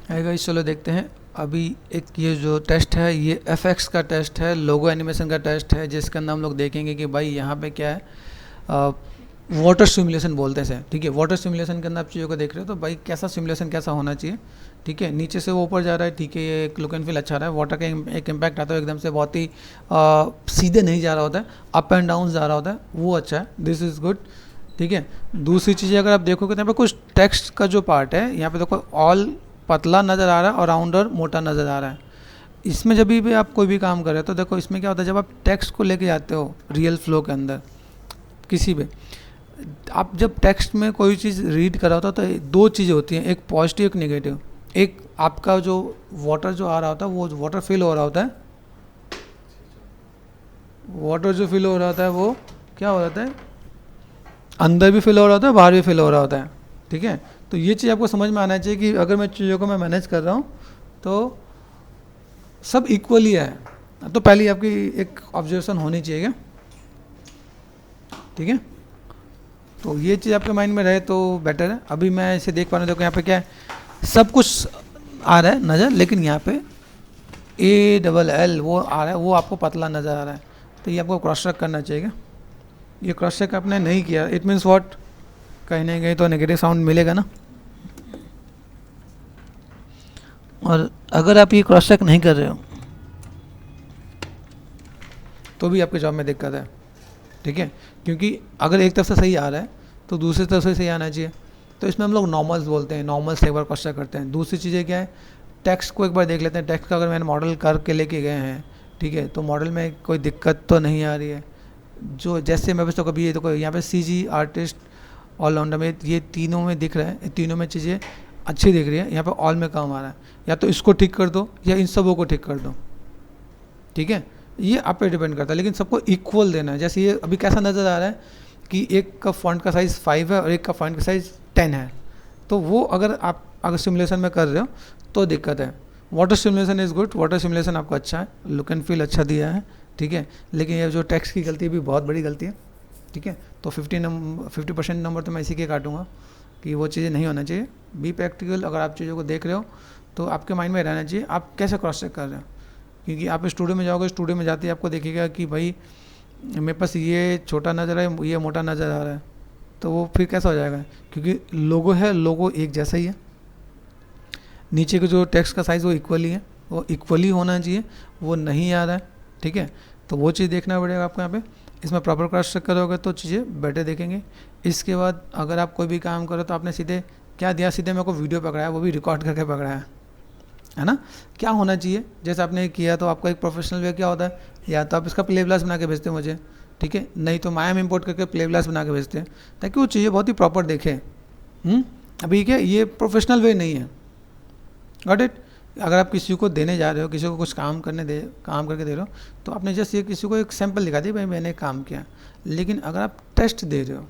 है गाइस, चलो देखते हैं। अभी एक ये जो टेस्ट है ये एफएक्स का टेस्ट है, लोगो एनिमेशन का टेस्ट है, जिसके अंदर हम लोग देखेंगे कि भाई यहाँ पे क्या है। वाटर सिमुलेशन बोलते हैं, ठीक है। वाटर सिमुलेशन के अंदर आप चीज़ों को देख रहे हो तो भाई कैसा सिमुलेशन कैसा होना चाहिए, ठीक है। नीचे से वो ऊपर जा रहा है, ठीक है, ये एक लुक एंड फील अच्छा रहा है। वाटर का एक इम्पैक्ट आता है एकदम से, बहुत ही सीधे नहीं जा रहा होता है, अप एंड डाउन जा रहा होता है, वो अच्छा है, दिस इज़ गुड, ठीक है। दूसरी चीज़ अगर आप देखोगे तो यहाँ पे कुछ टेक्स्ट का जो पार्ट है, यहाँ पे देखो ऑल पतला नज़र आ रहा है और राउंडर मोटा नज़र आ रहा है। इसमें जब भी आप कोई भी काम कर रहे हो तो देखो इसमें क्या होता है, जब आप टेक्स्ट को लेके जाते हो रियल फ्लो के अंदर किसी भी, आप जब टेक्स्ट में कोई चीज़ रीड कर रहा होता तो दो चीज़ें होती हैं, एक पॉजिटिव एक नेगेटिव। एक आपका जो वाटर जो आ रहा होता है वो वाटर फिल हो रहा होता है, वाटर जो फिल हो रहा होता है वो क्या हो रहा है, अंदर भी फिल हो रहा होता है, बाहर भी फिल हो रहा होता है, ठीक है। तो ये चीज़ आपको समझ में आना चाहिए कि अगर मैं चीज़ों को मैं मैनेज कर रहा हूँ तो सब इक्वली है। तो पहले आपकी एक ऑब्जर्वेशन होनी चाहिए क्या, ठीक है। तो ये चीज़ आपके माइंड में रहे तो बेटर है। अभी मैं इसे देख पा रहा हूँ, देखो यहाँ पे क्या है, सब कुछ आ रहा है नज़र, लेकिन यहाँ पे ALL वो आ रहा है, वो आपको पतला नज़र आ रहा है। तो ये आपको क्रॉस चेक करना चाहिए। ये क्रॉस चेक आपने नहीं किया, इट मीन्स व्हाट, कहीं ना कहीं तो नेगेटिव साउंड मिलेगा ना। और अगर आप ये क्रॉस चेक नहीं कर रहे हो तो भी आपके जॉब में दिक्कत है, ठीक है। क्योंकि अगर एक तरफ से सही आ रहा है तो दूसरी तरफ से सही आना चाहिए। तो इसमें हम लोग नॉर्मल्स बोलते हैं, नॉर्मल से एक बार क्रॉस चेक करते हैं। दूसरी चीज़ें क्या है, टेक्स्ट को एक बार देख लेते हैं। टेक्स्ट का अगर मैंने मॉडल करके लेके गए हैं, ठीक है, तो मॉडल में कोई दिक्कत तो नहीं आ रही है। जो जैसे मैं बस तो कभी ये तो यहाँ पे CG आर्टिस्ट ऑलराउंडर में ये तीनों में दिख रहा है, तीनों में चीज़ें अच्छी दिख रही है। यहाँ पे ऑल में काम आ रहा है, या तो इसको ठीक कर दो या इन सबों को ठीक कर दो, ठीक है। ये आप पे डिपेंड करता है, लेकिन सबको इक्वल देना है। जैसे ये अभी कैसा नज़र आ रहा है कि एक का फॉन्ट का साइज़ 5 है और एक का फॉन्ट का साइज़ 10 है, तो वो अगर सिमुलेशन में कर रहे हो तो दिक्कत है। Water simulation is good, water simulation आपको अच्छा है, लुक एंड फील अच्छा दिया है, ठीक है। लेकिन ये जो टेक्स्ट की गलती भी बहुत बड़ी गलती है, ठीक है। तो 50% नंबर तो मैं इसी के काटूंगा कि वो चीज़ें नहीं होना चाहिए। बी प्रैक्टिकल, अगर आप चीज़ों को देख रहे हो तो आपके माइंड में रहना चाहिए आप कैसे क्रॉस चेक कर रहे हो। क्योंकि आप स्टूडियो में जाओगे, स्टूडियो में जाते ही आपको देखिएगा कि भाई मेरे पास ये छोटा नज़र है, ये मोटा नज़र आ रहा है, तो वो फिर कैसा हो जाएगा। क्योंकि लोगो है, लोगो एक जैसा ही है, नीचे का जो टेक्स्ट का साइज़ वो इक्वली है, वो इक्वली होना चाहिए, वो नहीं आ रहा है, ठीक है। तो वो चीज़ देखना पड़ेगा आपको यहाँ पे। इसमें प्रॉपर क्रॉस चेक करोगे तो चीज़ें बेटर देखेंगे। इसके बाद अगर आप कोई भी काम करो तो आपने सीधे क्या दिया, सीधे मेरे को वीडियो पकड़ाया, वो भी रिकॉर्ड करके पकड़ाया है ना। क्या होना चाहिए, जैसे आपने किया तो आपका एक प्रोफेशनल वे क्या होता है, या तो आप इसका प्ले ब्लास्ट बना के भेजते हैं मुझे, ठीक है, नहीं तो माया में इम्पोर्ट करके प्ले ब्लास्ट बना के भेजते हैं, ताकि वो चीज़ें बहुत ही प्रॉपर देखें। अभी क्या ये प्रोफेशनल वे नहीं है, गॉट इट। अगर आप किसी को देने जा रहे हो, किसी को कुछ काम करके दे रहे हो, तो आपने जस्ट ये किसी को एक सैंपल दिखा दी, भाई मैंने काम किया। लेकिन अगर आप टेस्ट दे रहे हो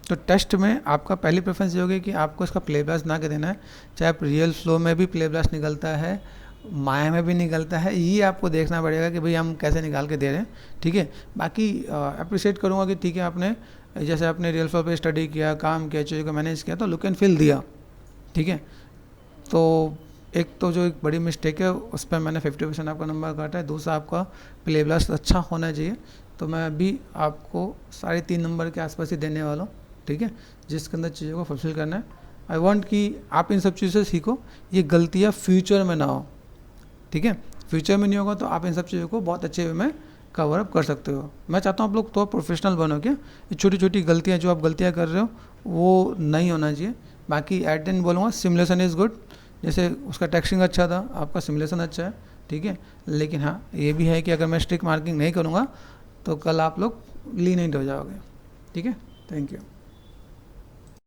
तो टेस्ट में आपका पहली प्रेफरेंस ये होगी कि आपको इसका प्ले ब्लास्ट बना के देना है। चाहे आप रियल फ्लो में भी प्ले ब्लास्ट निकलता है, माया में भी निकलता है, ये आपको देखना पड़ेगा कि भाई हम कैसे निकाल के दे रहे हैं, ठीक है। बाकी अप्रिशिएट करूँगा कि ठीक है, आपने जैसे आपने रियल फ्लो पे स्टडी किया, काम किया, चीज़ों को मैनेज किया, तो लुक एंड फील दिया, ठीक है। तो एक तो जो एक बड़ी मिस्टेक है उस पर मैंने 50% आपका नंबर काटा है। दूसरा आपका प्ले ब्लास्ट अच्छा होना चाहिए, तो मैं अभी आपको 3.5 नंबर के आसपास ही देने वाला हूँ, ठीक है, जिसके अंदर चीज़ों को फुलफिल करना है। आई वांट कि आप इन सब चीज़ों से सीखो, ये गलतियाँ फ्यूचर में ना हो, ठीक है। फ्यूचर में नहीं होगा तो आप इन सब चीज़ों को बहुत अच्छे वे में कवर अप कर सकते हो। मैं चाहता हूँ आप लोग तो प्रोफेशनल बनो, क्या ये छोटी छोटी गलतियाँ जो आप गलतियाँ कर रहे हो वो नहीं होना चाहिए। बाकी एट द एंड बोलूँगा सिमुलेशन इज़ गुड, जैसे उसका टेक्स्टिंग अच्छा था, आपका सिमुलेशन अच्छा है, ठीक है। लेकिन हाँ ये भी है कि अगर मैं स्ट्रिक्ट मार्किंग नहीं करूँगा तो कल आप लोग लीनिएंट हो जाओगे, ठीक है। Thank you.